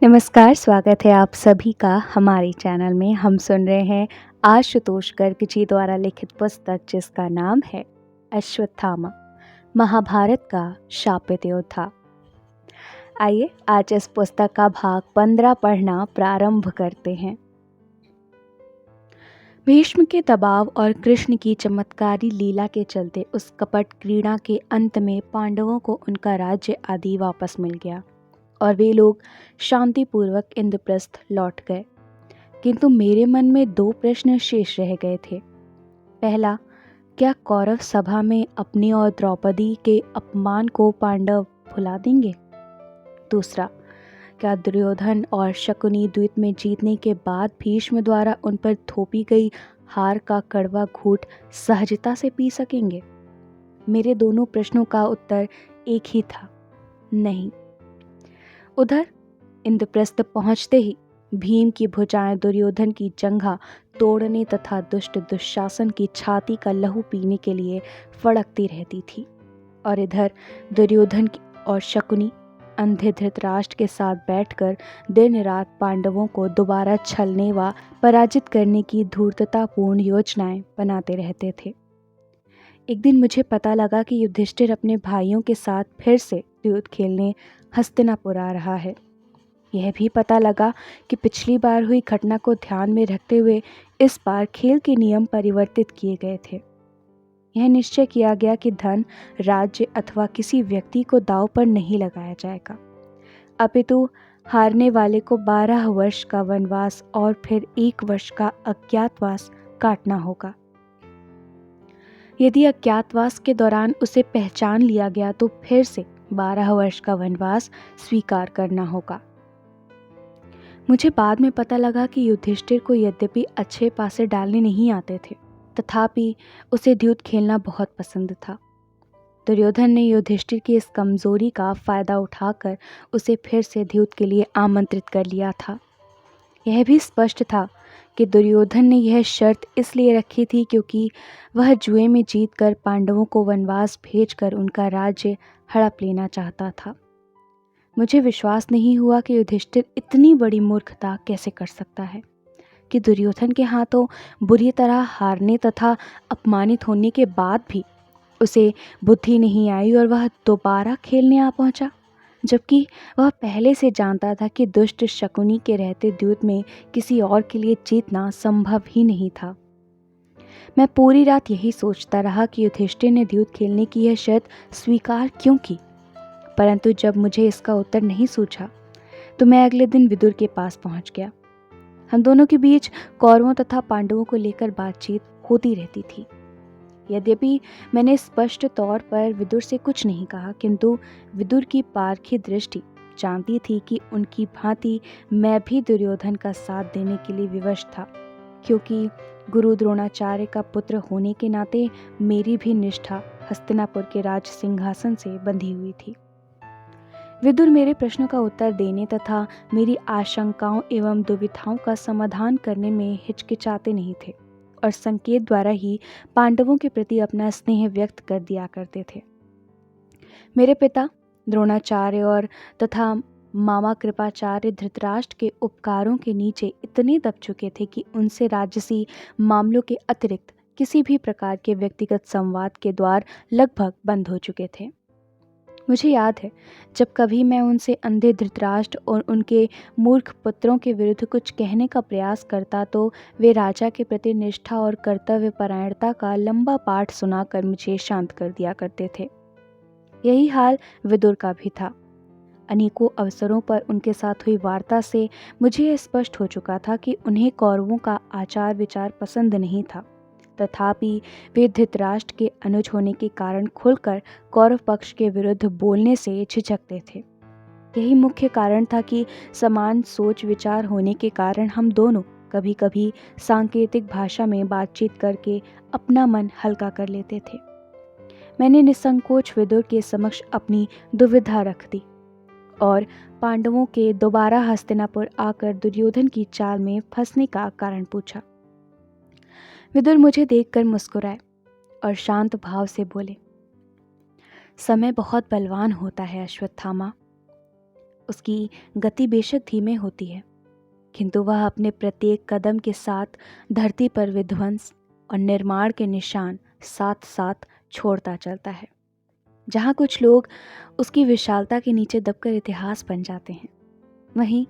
नमस्कार, स्वागत है आप सभी का हमारे चैनल में। हम सुन रहे हैं आशुतोष गर्ग जी द्वारा लिखित पुस्तक जिसका नाम है अश्वत्थामा, महाभारत का शापित योद्धा। आइए आज इस पुस्तक का भाग 15 पढ़ना प्रारंभ करते हैं। भीष्म के दबाव और कृष्ण की चमत्कारी लीला के चलते उस कपट क्रीड़ा के अंत में पांडवों को उनका राज्य आदि वापस मिल गया और वे लोग शांतिपूर्वक इंद्रप्रस्थ लौट गए। किंतु मेरे मन में दो प्रश्न शेष रह गए थे। पहला, क्या कौरव सभा में अपनी और द्रौपदी के अपमान को पांडव भुला देंगे? दूसरा, क्या दुर्योधन और शकुनी द्वीप में जीतने के बाद भीष्म द्वारा उन पर थोपी गई हार का कड़वा घूंट सहजता से पी सकेंगे? मेरे दोनों प्रश्नों का उत्तर एक ही था, नहीं। उधर इंद्रप्रस्थ पहुंचते ही भीम की भुजाएं दुर्योधन की जंघा तोड़ने तथा दुष्ट दुशासन की छाती का लहू पीने के लिए फड़कती रहती थी, और इधर दुर्योधन और शकुनी अंधे धृतराष्ट्र के साथ बैठकर दिन रात पांडवों को दोबारा छलने व पराजित करने की धूर्ततापूर्ण योजनाएं बनाते रहते थे। एक दिन मुझे पता लगा कि युधिष्ठिर अपने भाइयों के साथ फिर से युद्ध खेलने हस्तिनापुर आ रहा है। यह भी पता लगा कि पिछली बार हुई घटना को ध्यान में रखते हुए इस बार खेल के नियम परिवर्तित किए गए थे। यह निश्चय किया गया कि धन, राज्य अथवा किसी व्यक्ति को दांव पर नहीं लगाया जाएगा, अपितु हारने वाले को 12 वर्ष का वनवास और फिर 1 वर्ष का अज्ञातवास काटना होगा। यदि अज्ञातवास के दौरान उसे पहचान लिया गया तो फिर से 12 वर्ष का वनवास स्वीकार करना होगा। मुझे बाद में पता लगा कि युधिष्ठिर को यद्यपि अच्छे पासे डालने नहीं आते थे, तथापि उसे द्यूत खेलना बहुत पसंद था। दुर्योधन ने युधिष्ठिर की इस कमजोरी का फायदा उठाकर उसे फिर से द्यूत के लिए आमंत्रित कर लिया था। यह भी स्पष्ट था कि दुर्योधन ने यह शर्त इसलिए रखी थी क्योंकि वह जुए में जीतकर पांडवों को वनवास भेजकर उनका राज्य हड़प लेना चाहता था। मुझे विश्वास नहीं हुआ कि युधिष्ठिर इतनी बड़ी मूर्खता कैसे कर सकता है कि दुर्योधन के हाथों बुरी तरह हारने तथा अपमानित होने के बाद भी उसे बुद्धि नहीं आई और वह दोबारा खेलने आ पहुंचा, जबकि वह पहले से जानता था कि दुष्ट शकुनी के रहते द्यूत में किसी और के लिए जीतना संभव ही नहीं था। मैं पूरी रात यही सोचता रहा कि युधिष्ठिर ने द्यूत खेलने की यह शर्त स्वीकार क्यों की, परंतु जब मुझे इसका उत्तर नहीं सूझा तो मैं अगले दिन विदुर के पास पहुंच गया। हम दोनों के बीच कौरवों तथा पांडवों को लेकर बातचीत होती रहती थी। यद्यपि मैंने स्पष्ट तौर पर विदुर से कुछ नहीं कहा, किंतु विदुर की पारखी दृष्टि जानती थी कि उनकी भांति मैं भी दुर्योधन का साथ देने के लिए विवश था, क्योंकि गुरु द्रोणाचार्य का पुत्र होने के नाते मेरी भी निष्ठा हस्तिनापुर के राज सिंहासन से बंधी हुई थी। विदुर मेरे प्रश्नों का उत्तर देने तथा मेरी आशंकाओं एवं दुविधाओं का समाधान करने में हिचकिचाते नहीं थे और संकेत द्वारा ही पांडवों के प्रति अपना स्नेह व्यक्त कर दिया करते थे। मेरे पिता द्रोणाचार्य और तथा मामा कृपाचार्य धृतराष्ट्र के उपकारों के नीचे इतने दब चुके थे कि उनसे राजसी मामलों के अतिरिक्त किसी भी प्रकार के व्यक्तिगत संवाद के द्वार लगभग बंद हो चुके थे। मुझे याद है जब कभी मैं उनसे अंधे धृतराष्ट्र और उनके मूर्ख पुत्रों के विरुद्ध कुछ कहने का प्रयास करता तो वे राजा के प्रति निष्ठा और कर्तव्य परायणता का लंबा पाठ सुनाकर मुझे शांत कर दिया करते थे। यही हाल विदुर का भी था। अनेकों अवसरों पर उनके साथ हुई वार्ता से मुझे यह स्पष्ट हो चुका था कि उन्हें कौरवों का आचार विचार पसंद नहीं था, तथापि वे धृतराष्ट्र के अनुज होने के कारण खुलकर कौरव पक्ष के विरुद्ध बोलने से झिझकते थे। यही मुख्य कारण था कि समान सोच विचार होने के कारण हम दोनों कभी कभी सांकेतिक भाषा में बातचीत करके अपना मन हल्का कर लेते थे। मैंने निसंकोच विदुर के समक्ष अपनी दुविधा रख दी और पांडवों के दोबारा हस्तिनापुर आकर दुर्योधन की चाल में फंसने का कारण पूछा। विदुर मुझे देखकर मुस्कुराए और शांत भाव से बोले, समय बहुत बलवान होता है अश्वत्थामा। उसकी गति बेशक धीमे होती है, किंतु वह अपने प्रत्येक कदम के साथ धरती पर विध्वंस और निर्माण के निशान साथ साथ छोड़ता चलता है। जहाँ कुछ लोग उसकी विशालता के नीचे दबकर इतिहास बन जाते हैं, वहीं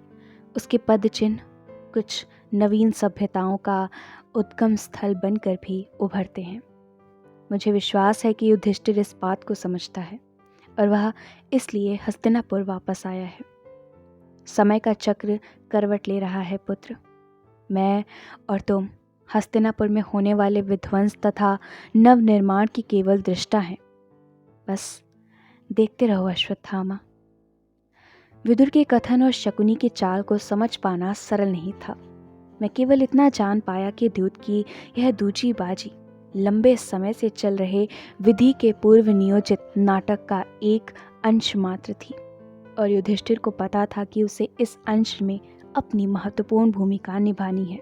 उसके पद चिन्ह कुछ नवीन सभ्यताओं का उद्गम स्थल बनकर भी उभरते हैं। मुझे विश्वास है कि युधिष्ठिर इस बात को समझता है और वह इसलिए हस्तिनापुर वापस आया है। समय का चक्र करवट ले रहा है पुत्र। मैं और तुम हस्तिनापुर में होने वाले विध्वंस तथा नवनिर्माण की केवल दृष्टा हैं। बस देखते रहो अश्वत्थामा। विदुर के कथन और शकुनी की चाल को समझ पाना सरल नहीं था। मैं केवल इतना जान पाया कि दूत की यह दूजी बाजी लंबे समय से चल रहे विधि के पूर्व नियोजित नाटक का एक अंश मात्र थी और युधिष्ठिर को पता था कि उसे इस अंश में अपनी महत्वपूर्ण भूमिका निभानी है।